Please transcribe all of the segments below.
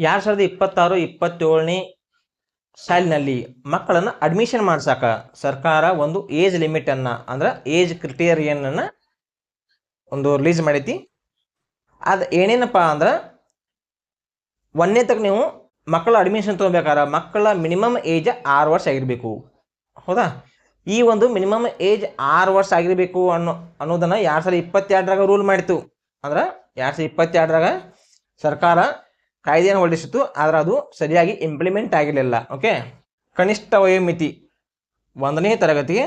2026-27ನೇ ಸಾಲಿನಲ್ಲಿ ಮಕ್ಕಳನ್ನು ಅಡ್ಮಿಷನ್ ಮಾಡ್ಸಕ ಸರ್ಕಾರ ಒಂದು ಏಜ್ ಲಿಮಿಟನ್ನು ಅಂದ್ರೆ ಏಜ್ ಕ್ರಿಟೇರಿಯನ್ನ ಒಂದು ರಿಲೀಸ್ ಮಾಡೈತಿ. ಅದು ಏನೇನಪ್ಪ ಅಂದ್ರೆ 1ನೇ ತಕ್ಕ ನೀವು ಮಕ್ಕಳ ಅಡ್ಮಿಷನ್ ತೊಗೋಬೇಕಾದ್ರೆ ಮಕ್ಕಳ ಮಿನಿಮಮ್ ಏಜ್ 6 ವರ್ಷ ಆಗಿರಬೇಕು. ಹೌದಾ? ಈ ಒಂದು ಮಿನಿಮಮ್ ಏಜ್ 6 ವರ್ಷ ಆಗಿರಬೇಕು ಅನ್ನೋದನ್ನು 2022ರಾಗ ರೂಲ್ ಮಾಡಿತು. ಅಂದ್ರೆ 2022ರಾಗ ಸರ್ಕಾರ ಕಾಯ್ದೆಯನ್ನು ಹೊರಡಿಸಿತು, ಆದರೆ ಅದು ಸರಿಯಾಗಿ ಇಂಪ್ಲಿಮೆಂಟ್ ಆಗಿರಲಿಲ್ಲ. ಓಕೆ, ಕನಿಷ್ಠ ವಯೋಮಿತಿ 1ನೇ ತರಗತಿಗೆ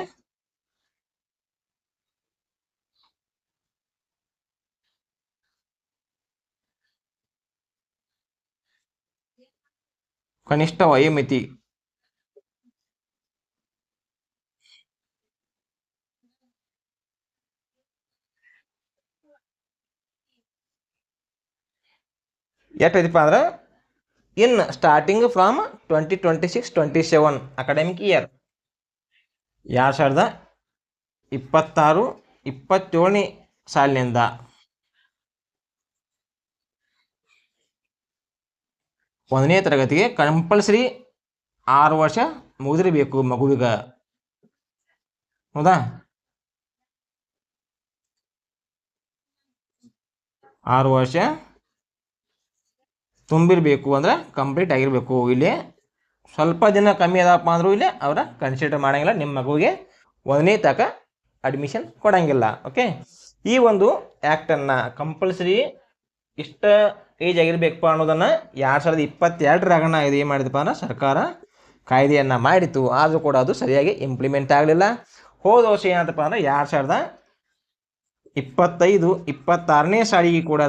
ಕನಿಷ್ಠ ವಯೋಮಿತಿ ಎಷ್ಟೈತಿಪ್ಪ ಅಂದ್ರೆ ಇನ್ ಸ್ಟಾರ್ಟಿಂಗ್ ಫ್ರಮ್ 2026-27 ಅಕಾಡೆಮಿಕ್ ಇಯರ್ 2026-27ನೇ ಸಾಲಿನಿಂದ 1ನೇ ತರಗತಿಗೆ ಕಂಪಲ್ಸರಿ 6 ವರ್ಷ ಮುಗಿದಿರಬೇಕು ಮಗುವಿಗೆ. ಹೌದಾ? 6 ವರ್ಷ ತುಂಬಿರಬೇಕು ಅಂದ್ರೆ ಕಂಪ್ಲೀಟ್ ಆಗಿರಬೇಕು. ಇಲ್ಲಿ ಸ್ವಲ್ಪ ದಿನ ಕಮ್ಮಿ ಅದಪ್ಪ ಅಂದರೂ ಇಲ್ಲಿ ಅವರ ಕನ್ಸಿಡರ್ ಮಾಡೋಂಗಿಲ್ಲ, ನಿಮ್ಮ ಮಗುವಿಗೆ 1ನೇ ತನಕ ಅಡ್ಮಿಷನ್ ಕೊಡೋಂಗಿಲ್ಲ. ಓಕೆ, ಈ ಒಂದು ಆ್ಯಕ್ಟನ್ನು ಕಂಪಲ್ಸರಿ ಇಷ್ಟ ಏಜ್ ಆಗಿರಬೇಕಪ್ಪ ಅನ್ನೋದನ್ನು 2022ರಾಗ ಇದು ಏನು ಮಾಡಿದಪ್ಪ ಅಂದ್ರೆ ಸರ್ಕಾರ ಕಾಯ್ದೆಯನ್ನು ಮಾಡಿತು. ಆದರೂ ಕೂಡ ಅದು ಸರಿಯಾಗಿ ಇಂಪ್ಲಿಮೆಂಟ್ ಆಗಲಿಲ್ಲ. ಹೋದ ವರ್ಷ ಏನಂತಪ್ಪ ಅಂದ್ರೆ 2025-26ನೇ ಸಾಲಿಗೆ ಕೂಡ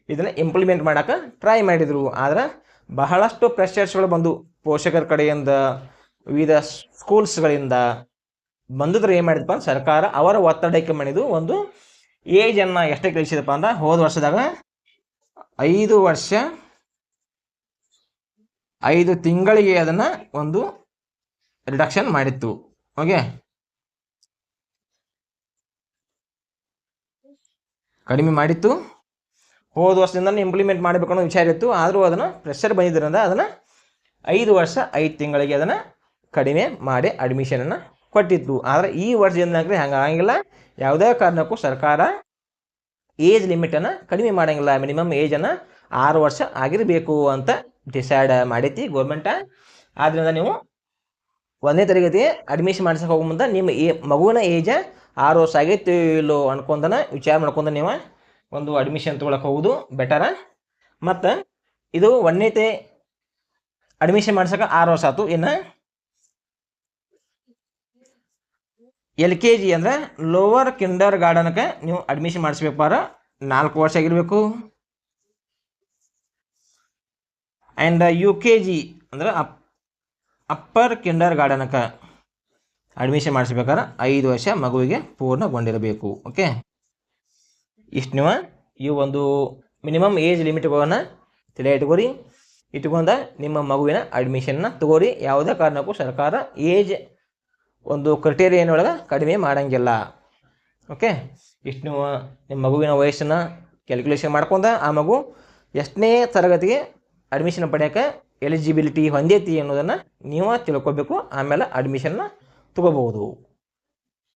ಇದನ್ನು ಇಂಪ್ಲಿಮೆಂಟ್ ಮಾಡೋಕೆ ಟ್ರೈ ಮಾಡಿದರು. ಆದರೆ ಬಹಳಷ್ಟು ಪ್ರೆಷರ್ಸ್ಗಳು ಬಂದು ಪೋಷಕರ ಕಡೆಯಿಂದ, ವಿವಿಧ ಸ್ಕೂಲ್ಸ್ಗಳಿಂದ ಬಂದಿದ್ರೆ ಏನು ಮಾಡಿದಪ್ಪ ಅಂದ್ರೆ ಸರ್ಕಾರ ಅವರ ಒತ್ತಡಕ್ಕೆ ಮಾಡಿದ್ದು ಒಂದು ಏಜನ್ನು ಎಷ್ಟಕ್ಕೆ ಇಳಿಸಿದಪ್ಪ ಅಂದ್ರೆ ಹೋದ ವರ್ಷದಾಗ 5 ವರ್ಷ 5 ತಿಂಗಳಿಗೆ ಅದನ್ನು ಒಂದು ರಿಡಕ್ಷನ್ ಮಾಡಿತ್ತು. ಓಕೆ, ಕಡಿಮೆ ಮಾಡಿತ್ತು. ಹೋದ ವರ್ಷದಿಂದ ಇಂಪ್ಲಿಮೆಂಟ್ ಮಾಡಬೇಕು ಅನ್ನೋ ವಿಚಾರ ಇತ್ತು, ಆದರೂ ಅದನ್ನು ಪ್ರೆಷರ್ ಬಂದಿದ್ದರಿಂದ ಅದನ್ನು 5 ವರ್ಷ 5 ತಿಂಗಳಿಗೆ ಅದನ್ನು ಕಡಿಮೆ ಮಾಡಿ ಅಡ್ಮಿಷನನ್ನು ಕೊಟ್ಟಿತ್ತು. ಆದರೆ ಈ ವರ್ಷದಿಂದ ಹಂಗೆ ಆಗಂಗಿಲ್ಲ. ಯಾವುದೇ ಕಾರಣಕ್ಕೂ ಸರ್ಕಾರ ಏಜ್ ಲಿಮಿಟನ್ನು ಕಡಿಮೆ ಮಾಡೋಂಗಿಲ್ಲ. ಮಿನಿಮಮ್ ಏಜನ್ನು 6 ವರ್ಷ ಆಗಿರಬೇಕು ಅಂತ ಡಿಸೈಡ್ ಮಾಡೈತಿ ಗೌರ್ಮೆಂಟ. ಆದ್ದರಿಂದ ನೀವು 1ನೇ ತರಗತಿ ಅಡ್ಮಿಷನ್ ಮಾಡ್ಸಕ್ಕೆ ಹೋಗೋ ಮುಂದೆ ನಿಮ್ಮ ಮಗುವಿನ ಏಜ್ 6 ವರ್ಷ ಆಗೈತಿ ಇಲ್ಲೋ ಅನ್ಕೊಂಡನ ವಿಚಾರ ಮಾಡ್ಕೊಂಡು ನೀವು ಒಂದು ಅಡ್ಮಿಷನ್ ತೊಗೊಳಕ್ಕೆ ಹೋಗೋದು ಬೆಟರ. ಮತ್ತು ಇದು 1ನೇ ಅಡ್ಮಿಷನ್ ಮಾಡ್ಸಕ್ಕೆ 6 ವರ್ಷ ಆಯ್ತು. ಇನ್ನು LKG ಅಂದರೆ ಲೋವರ್ ಕಿಂಡರ್ ಗಾರ್ಡನ್ಗೆ ನೀವು ಅಡ್ಮಿಷನ್ ಮಾಡಿಸ್ಬೇಕಾದ್ರೆ 4 ವರ್ಷ ಆಗಿರಬೇಕು. ಆ್ಯಂಡ್ UKG ಅಂದರೆ ಅಪ್ಪರ್ ಕಿಂಡರ್ ಗಾರ್ಡನ್ಗೆ ಅಡ್ಮಿಷನ್ ಮಾಡಿಸ್ಬೇಕಾದ್ರೆ 5 ವರ್ಷ ಮಗುವಿಗೆ ಪೂರ್ಣಗೊಂಡಿರಬೇಕು. ಓಕೆ, ಇಷ್ಟು ನೀವು ಈ ಒಂದು ಮಿನಿಮಮ್ ಏಜ್ ಲಿಮಿಟ್ಗಳನ್ನು ತಲೆ ಇಟ್ಕೊಂಡು ನಿಮ್ಮ ಮಗುವಿನ ಅಡ್ಮಿಷನ್ನ ತಗೋರಿ. ಯಾವುದೇ ಕಾರಣಕ್ಕೂ ಸರ್ಕಾರ ಏಜ್ ಒಂದು ಕ್ರೈಟೇರಿಯನ್ ಒಳಗೆ ಕಡಿಮೆ ಮಾಡೋಂಗಿಲ್ಲ. ಓಕೆ, ಇಷ್ಟು ನೀವು ನಿಮ್ಮ ಮಗುವಿನ ವಯಸ್ಸನ್ನು ಕ್ಯಾಲ್ಕುಲೇಷನ್ ಮಾಡ್ಕೊಂಡು ಆ ಮಗು ಎಷ್ಟನೇ ತರಗತಿಗೆ ಅಡ್ಮಿಷನ್ ಪಡೆಯೋಕ್ಕೆ ಎಲಿಜಿಬಿಲಿಟಿ ಹೊಂದೈತಿ ಅನ್ನೋದನ್ನು ನೀವು ತಿಳ್ಕೊಬೇಕು. ಆಮೇಲೆ ಅಡ್ಮಿಷನ್ನ ತಗೋಬಹುದು.